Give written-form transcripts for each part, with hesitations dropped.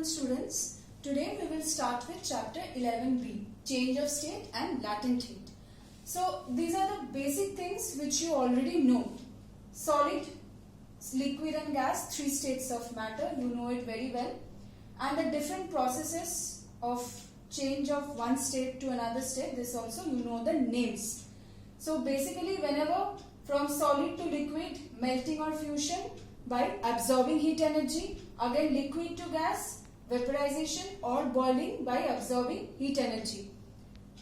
students. Today we will start with chapter 11b, change of state and latent heat. So these are the basic things which you already know. Solid, liquid and gas, three states of matter, you know it very well. And the different processes of change of one state to another state, this also you know the names. So basically whenever from solid to liquid, melting or fusion by absorbing heat energy, again liquid to gas, vaporization or boiling by absorbing heat energy.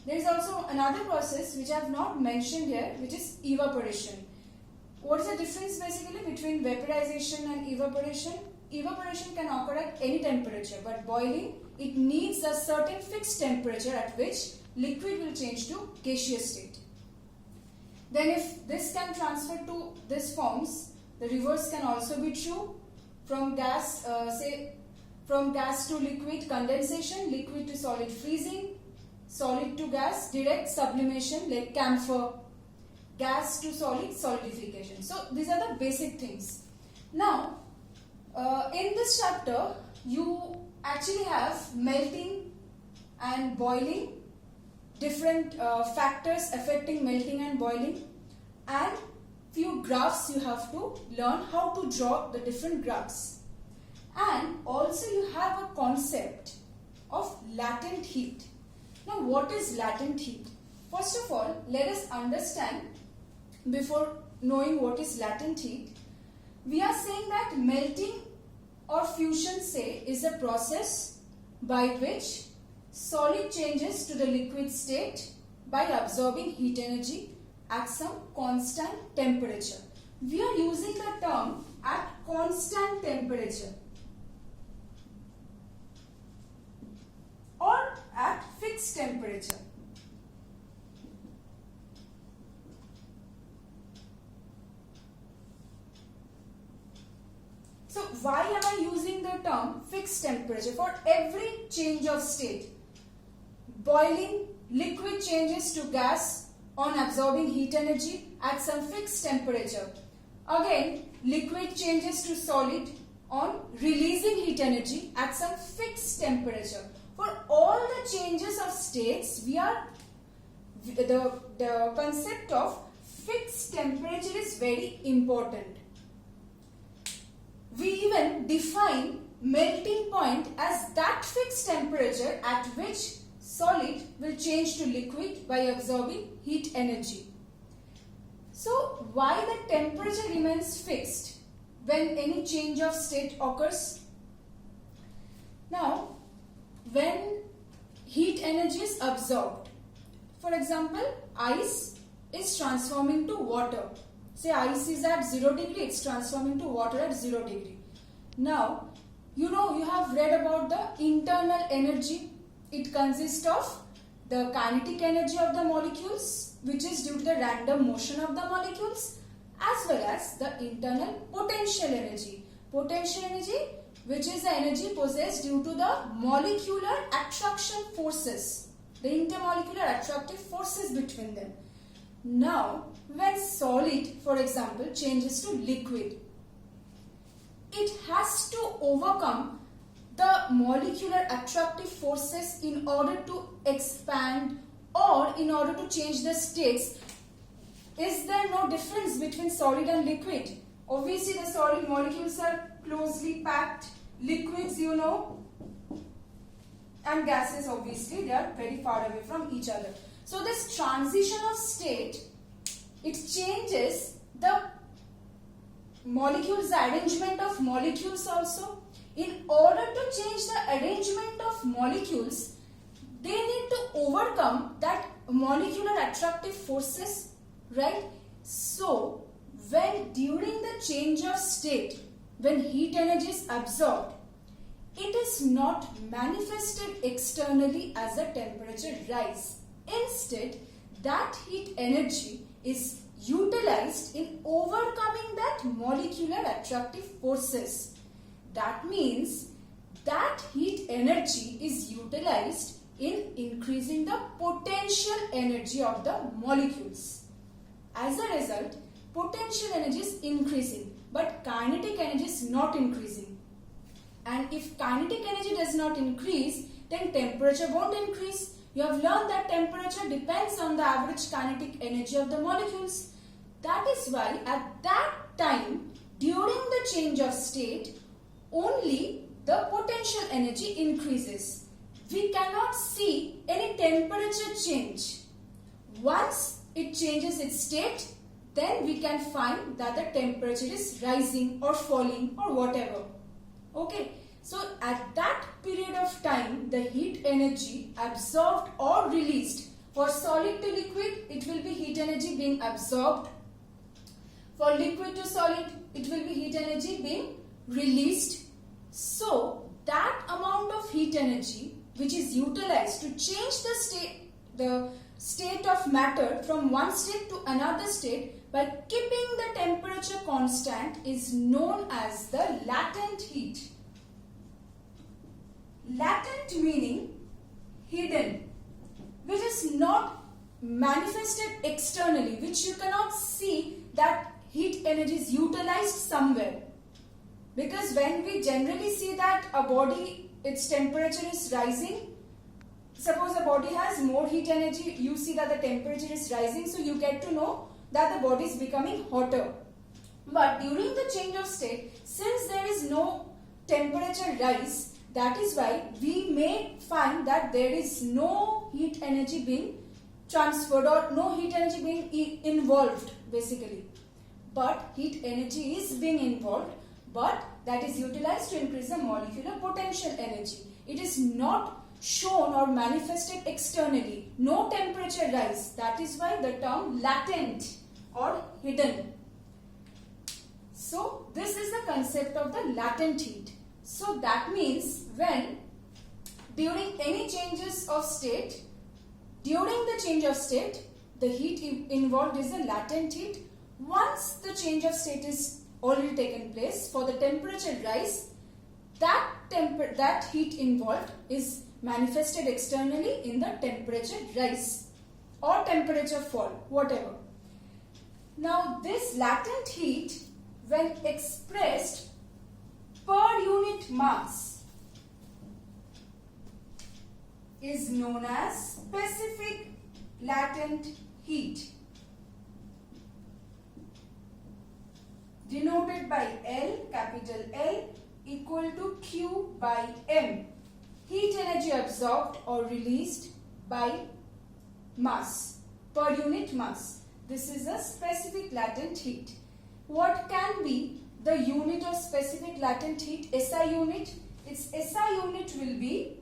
There is also another process which I have not mentioned here, which is evaporation. What is the difference basically between vaporization and evaporation? Evaporation can occur at any temperature, but boiling, it needs a certain fixed temperature at which liquid will change to gaseous state. Then if this can transfer to this forms, the reverse can also be true. From gas, from gas to liquid, condensation, liquid to solid, freezing, solid to gas, direct sublimation like camphor, gas to solid, solidification. So these are the basic things. Now, in this chapter, you actually have melting and boiling, different factors affecting melting and boiling, and few graphs you have to learn how to draw the different graphs. And also you have a concept of latent heat. Now what is latent heat? First of all, let us understand before knowing what is latent heat. We are saying that melting or fusion, say, is a process by which solid changes to the liquid state by absorbing heat energy at some constant temperature. We are using the term at constant temperature or at fixed temperature. So why am I using the term fixed temperature? For every change of state, boiling, liquid changes to gas on absorbing heat energy at some fixed temperature. Again, liquid changes to solid on releasing heat energy at some fixed temperature. For all the changes of states, we are the concept of fixed temperature is very important. We even define melting point as that fixed temperature at which solid will change to liquid by absorbing heat energy. So why the temperature remains fixed when any change of state occurs? Now, when heat energy is absorbed, for example, ice is transforming to water. Say ice is at 0 degree, it's transforming to water at 0 degree. Now, you know, you have read about the internal energy. It consists of the kinetic energy of the molecules, which is due to the random motion of the molecules, as well as the internal potential energy. Potential energy, which is the energy possessed due to the molecular attraction forces, the intermolecular attractive forces between them. Now, when solid, for example, changes to liquid, it has to overcome the molecular attractive forces in order to expand or in order to change the states. Is there no difference between solid and liquid? Obviously, the solid molecules are closely packed, liquids, you know, and gases, obviously, they are very far away from each other. So this transition of state, it changes the molecules, the arrangement of molecules also. In order to change the arrangement of molecules, they need to overcome that molecular attractive forces, right? So when during the change of state, when heat energy is absorbed, it is not manifested externally as a temperature rise. Instead, that heat energy is utilized in overcoming that molecular attractive forces. That means that heat energy is utilized in increasing the potential energy of the molecules. As a result, potential energy is increasing, but kinetic energy is not increasing. And if kinetic energy does not increase, then temperature won't increase. You have learned that temperature depends on the average kinetic energy of the molecules. That is why at that time, during the change of state, only the potential energy increases. We cannot see any temperature change. Once it changes its state, then we can find that the temperature is rising or falling or whatever. Okay, so at that period of time, the heat energy absorbed or released. For solid to liquid, it will be heat energy being absorbed. For liquid to solid, it will be heat energy being released. So that amount of heat energy which is utilized to change the state of matter from one state to another state by keeping the temperature constant is known as the latent heat. Latent meaning hidden, which is not manifested externally, which you cannot see that heat energy is utilized somewhere. Because when we generally see that a body, its temperature is rising, suppose a body has more heat energy, you see that the temperature is rising, so you get to know that the body is becoming hotter. But during the change of state, since there is no temperature rise, that is why we may find that there is no heat energy being transferred or no heat energy being involved basically. But heat energy is being involved, but that is utilized to increase the molecular potential energy. It is not shown or manifested externally. No temperature rise. That is why the term latent or hidden. So this is the concept of the latent heat. So that means when during any changes of state, during the change of state, the heat involved is a latent heat. Once the change of state is already taken place, for the temperature rise, that heat involved is manifested externally in the temperature rise or temperature fall, whatever. Now this latent heat, when expressed per unit mass, is known as specific latent heat, denoted by L, capital L, equal to Q by M. Heat energy absorbed or released by mass, per unit mass. This is a specific latent heat. What can be the unit of specific latent heat? SI unit. Its SI unit will be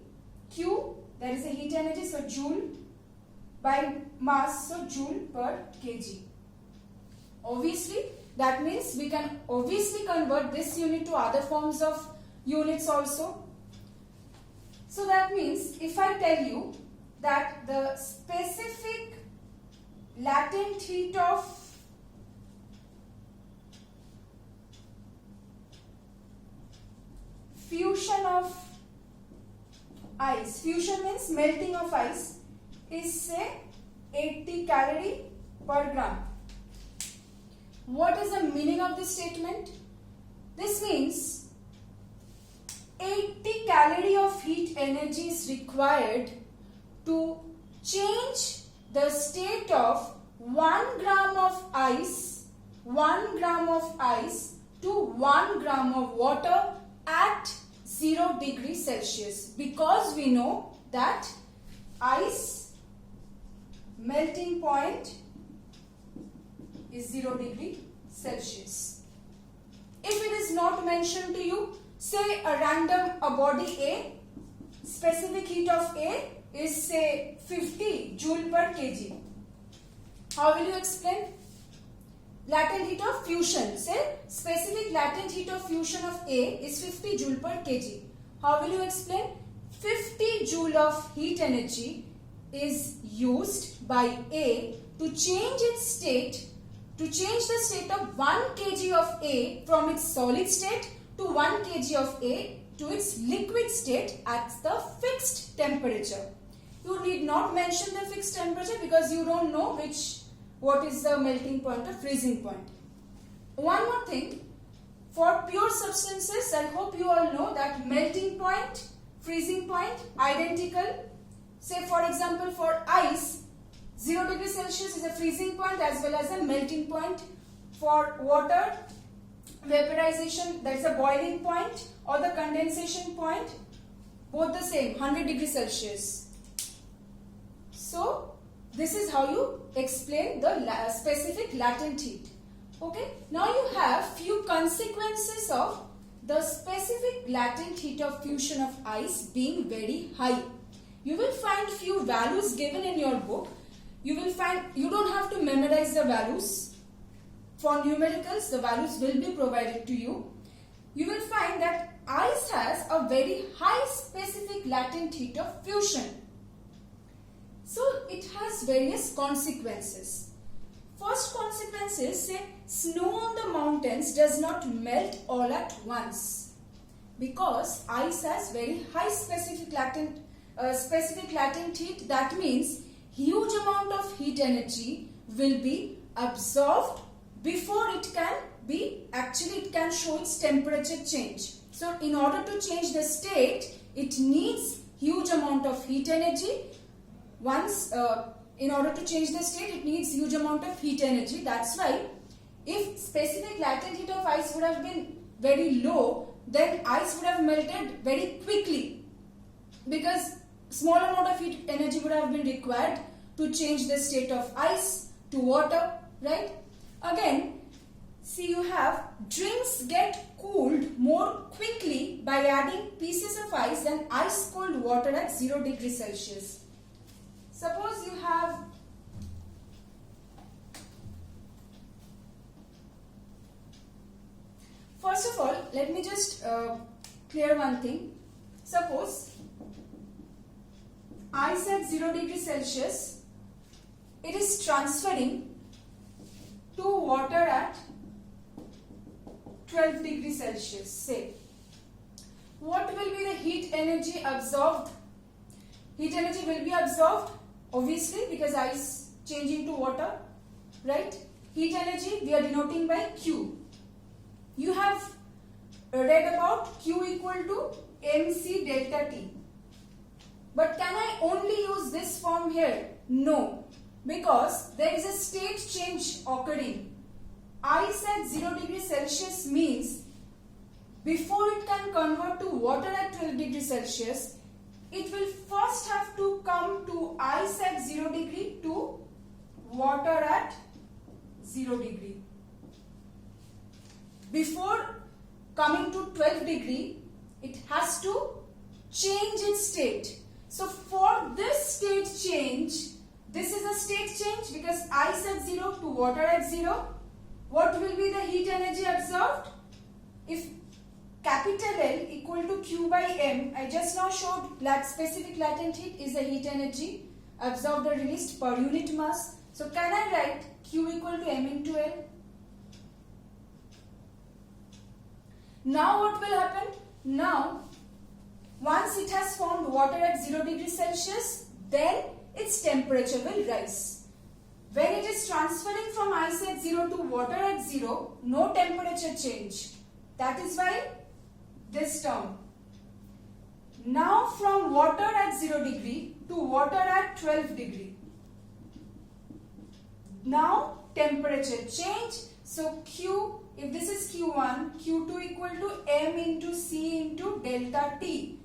Q, that is a heat energy, so joule, by mass, so joule per kg. Obviously, that means we can obviously convert this unit to other forms of units also. So that means if I tell you that the specific latent heat of fusion of ice, fusion means melting of ice, is say 80 calorie per gram. What is the meaning of this statement? This means 80 calorie of heat energy is required to change the state of 1 gram of ice, 1 gram of ice to 1 gram of water at 0 degrees Celsius, because we know that ice melting point is 0 degree Celsius. If it is not mentioned to you, say a body A, specific heat of A is say 50 joule per kg. How will you explain? Latent heat of fusion, say specific latent heat of fusion of A is 50 joule per kg. How will you explain? 50 joule of heat energy is used by A to change its state, to change the state of 1 kg of A from its solid state to 1 kg of A to its liquid state at the fixed temperature. You need not mention the fixed temperature because you don't know what is the melting point or freezing point. One more thing, For pure substances, I hope you all know that melting point, freezing point, identical. Say for example, for ice, 0 degrees Celsius is a freezing point as well as a melting point. For water, vaporization, that's a boiling point, or the condensation point, both the same, 100 degrees Celsius. So, this is how you explain the specific latent heat. Okay, now you have few consequences of the specific latent heat of fusion of ice being very high. You will find few values given in your book. You will find, you don't have to memorize the values. For numericals, the values will be provided to you. You will find that ice has a very high specific latent heat of fusion. So it has various consequences. First consequence is, say, snow on the mountains does not melt all at once because ice has very high specific latent heat. That means huge amount of heat energy will be absorbed before it can be, actually it can show its temperature change. So in order to change the state, it needs huge amount of heat energy. In order to change the state, it needs huge amount of heat energy. That's why if specific latent heat of ice would have been very low, then ice would have melted very quickly because small amount of heat energy would have been required to change the state of ice to water, right? Again, see, you have drinks get cooled more quickly by adding pieces of ice than ice cold water at 0 degrees Celsius. Suppose you have first of all, let me just clear one thing. Suppose ice at 0 degrees Celsius, it is transferring to water at 12 degrees Celsius, say. What will be the heat energy absorbed? Heat energy will be absorbed, obviously, because ice changing to water, right? Heat energy we are denoting by Q. You have read about Q equal to mc delta T. But can I only use this form here? No, because there is a state change occurring. Ice at 0 degrees Celsius means before it can convert to water at 12 degrees Celsius, it will first have to come to ice at 0 degree to water at 0 degree. Before coming to 12 degree, it has to change its state. So for this state change, this is a state change because ice at 0 to water at 0. What will be the heat energy absorbed? If capital L equal to Q by M, I just now showed that specific latent heat is the heat energy absorbed or released per unit mass. So can I write Q equal to M into L? Now what will happen? Now once it has formed water at 0 degrees Celsius, then its temperature will rise. When it is transferring from ice at 0 to water at 0, no temperature change. That is why this term. Now from water at 0 degree to water at 12 degree. Now temperature change. So Q, if this is Q1, Q2 equal to M into C into delta T.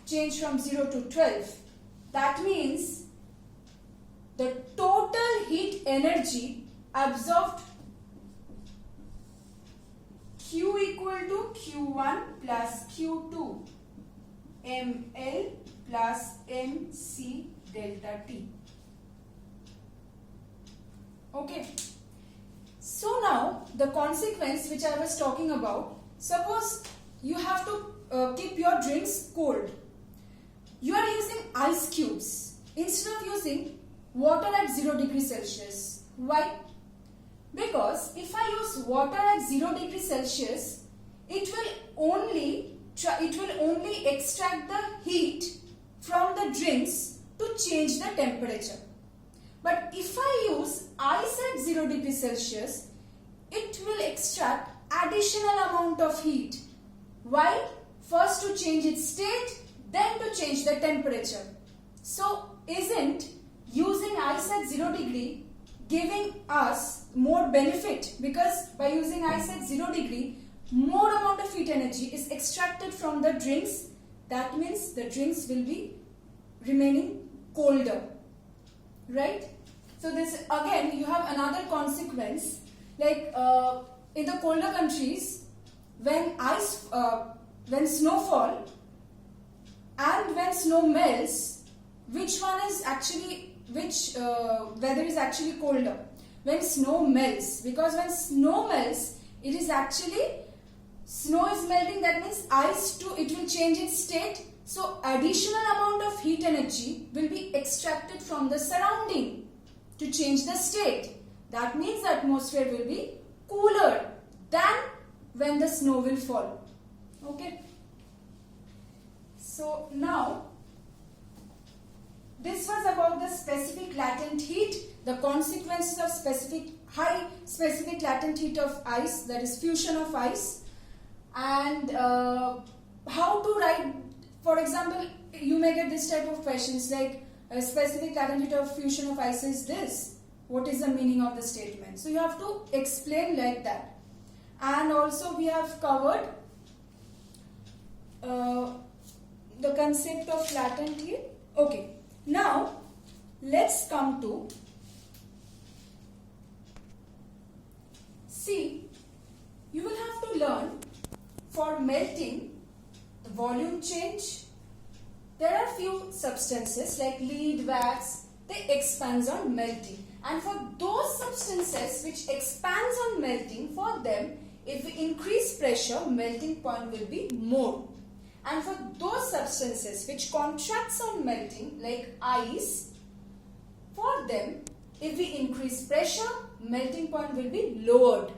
Change from 0 to 12. That means the total heat energy absorbed Q equal to Q1 plus Q2 ml plus mc delta T. Okay. So now the consequence which I was talking about, suppose you have to keep your drinks cold. You are using ice cubes instead of using water at 0 degrees Celsius. Why? Because if I use water at 0 degrees Celsius, it will only extract the heat from the drinks to change the temperature. But if I use ice at 0 degrees Celsius, it will extract additional amount of heat. Why? First to change its state, then to change the temperature. So isn't using ice at 0 degree giving us more benefit? Because by using ice at 0 degree, more amount of heat energy is extracted from the drinks. That means the drinks will be remaining colder, right? So this again, you have another consequence, like in the colder countries, when snowfall and when snow melts, which weather is actually colder? When snow melts, because when snow melts, it is actually, snow is melting, that means ice too, it will change its state. So additional amount of heat energy will be extracted from the surrounding to change the state. That means the atmosphere will be cooler than when the snow will fall. Okay. So now, this was about the specific latent heat, the consequences of high specific latent heat of ice, that is fusion of ice, and how to write. For example, you may get this type of questions like a specific latent heat of fusion of ice is this. What is the meaning of the statement? So you have to explain like that. And also we have covered the concept of latent heat. Okay. Now, let's come to see, you will have to learn for melting the volume change. There are few substances like lead, wax, they expands on melting. And for those substances which expands on melting, for them, if we increase pressure, melting point will be more. And for those substances which contracts on melting, like ice, for them, if we increase pressure, melting point will be lowered.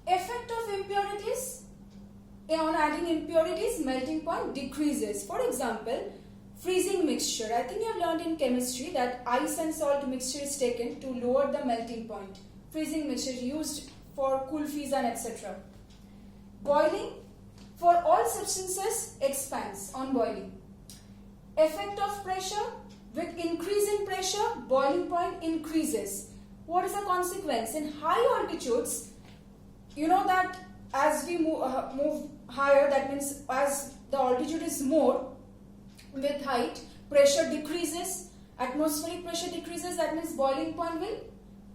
Effect of impurities. On adding impurities, melting point decreases. For example, freezing mixture. I think you have learned in chemistry that ice and salt mixture is taken to lower the melting point. Freezing mixture used for kulfis and etc. Boiling. For all substances, expands on boiling. Effect of pressure. With increase in pressure, boiling point increases. What is the consequence? In high altitudes, you know that as we move higher, that means as the altitude is more, with height, pressure decreases, atmospheric pressure decreases, that means boiling point will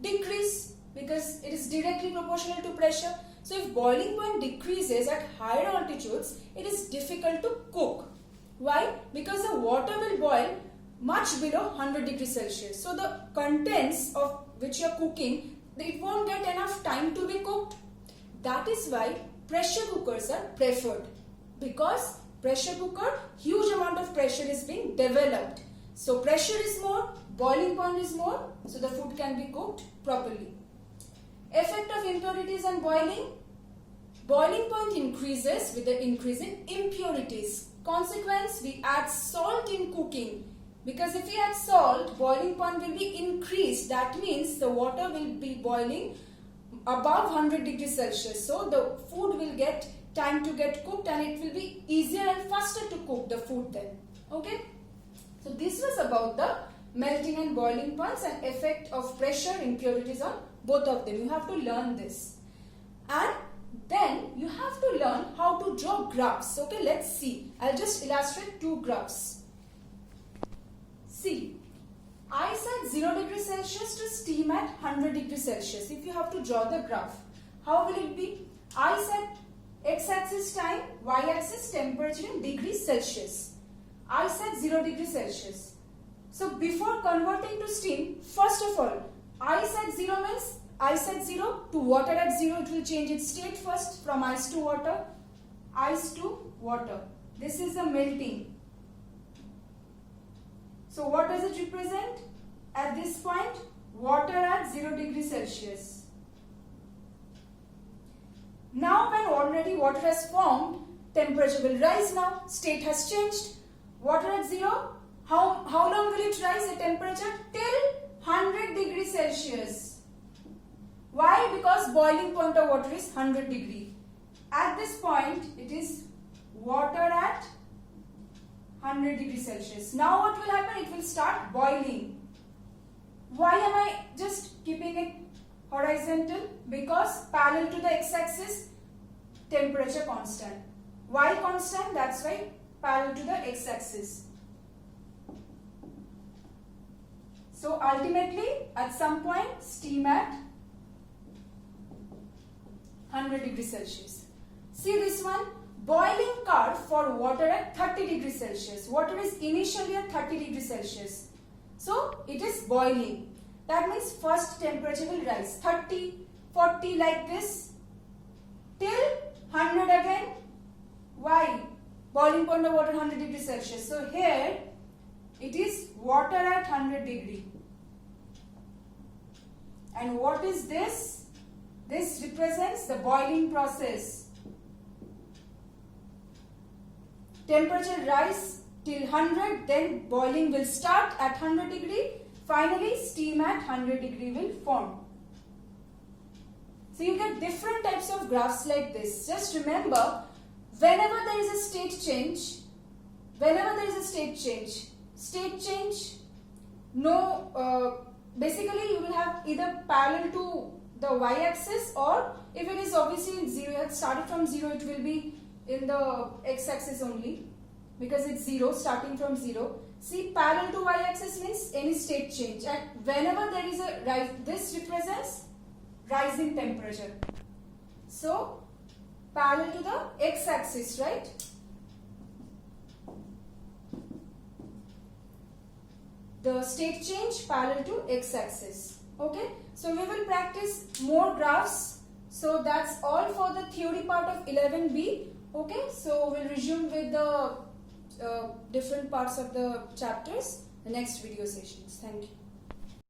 decrease because it is directly proportional to pressure. So if boiling point decreases at higher altitudes, it is difficult to cook. Why? Because the water will boil much below 100 degrees Celsius. So the contents of which you are cooking, it won't get enough time to be cooked. That is why pressure cookers are preferred. Because pressure cooker, huge amount of pressure is being developed. So pressure is more, boiling point is more, so the food can be cooked properly. Effect of impurities on boiling. Boiling point increases with the increase in impurities. Consequence, we add salt in cooking. Because if we add salt, boiling point will be increased. That means the water will be boiling above 100 degrees Celsius. So the food will get time to get cooked and it will be easier and faster to cook the food then. Okay. So this was about the melting and boiling points and effect of pressure, impurities on both of them. You have to learn this. And then you have to learn how to draw graphs. Okay, let's see. I'll just illustrate two graphs. See, ice at 0 degrees Celsius to steam at 100 degrees Celsius. If you have to draw the graph, how will it be? Ice at x-axis time, y-axis temperature in degrees Celsius. Ice at 0 degrees Celsius. So before converting to steam, first of all, ice at 0 means ice at 0 to water at 0. It will change its state first from ice to water. Ice to water. This is the melting. So what does it represent? At this point, water at 0 degrees Celsius. Now when already water has formed, temperature will rise now. State has changed. Water at 0, how long will it rise the temperature? Till 100 degrees Celsius. Why? Because boiling point of water is 100 degree. At this point, it is water at 100 degrees Celsius. Now what will happen? It will start boiling. Why am I just keeping it horizontal? Because parallel to the x-axis, temperature constant. Why constant? That's why parallel to the x-axis. So ultimately, at some point, steam at 100 degrees Celsius. See this one? Boiling curve for water at 30 degrees Celsius. Water is initially at 30 degrees Celsius. So it is boiling. That means first temperature will rise. 30, 40 like this. Till 100 again. Why? Boiling point of water 100 degrees Celsius. So here it is water at 100 degree. And what is this? This represents the boiling process. Temperature rise till 100, then boiling will start at 100 degree. Finally, steam at 100 degree will form. So you get different types of graphs like this. Just remember, whenever there is a state change, basically you will have either parallel to the y-axis, or if it is obviously in 0, it started from 0, it will be in the x-axis only, because it's 0, starting from 0. See, parallel to y-axis means any state change, and whenever there is a rise, this represents rise in temperature. So parallel to the x-axis, right? The state change parallel to x-axis. Okay, so we will practice more graphs. So that's all for the theory part of 11B. Okay, so we'll resume with the different parts of the chapters, the next video sessions. Thank you.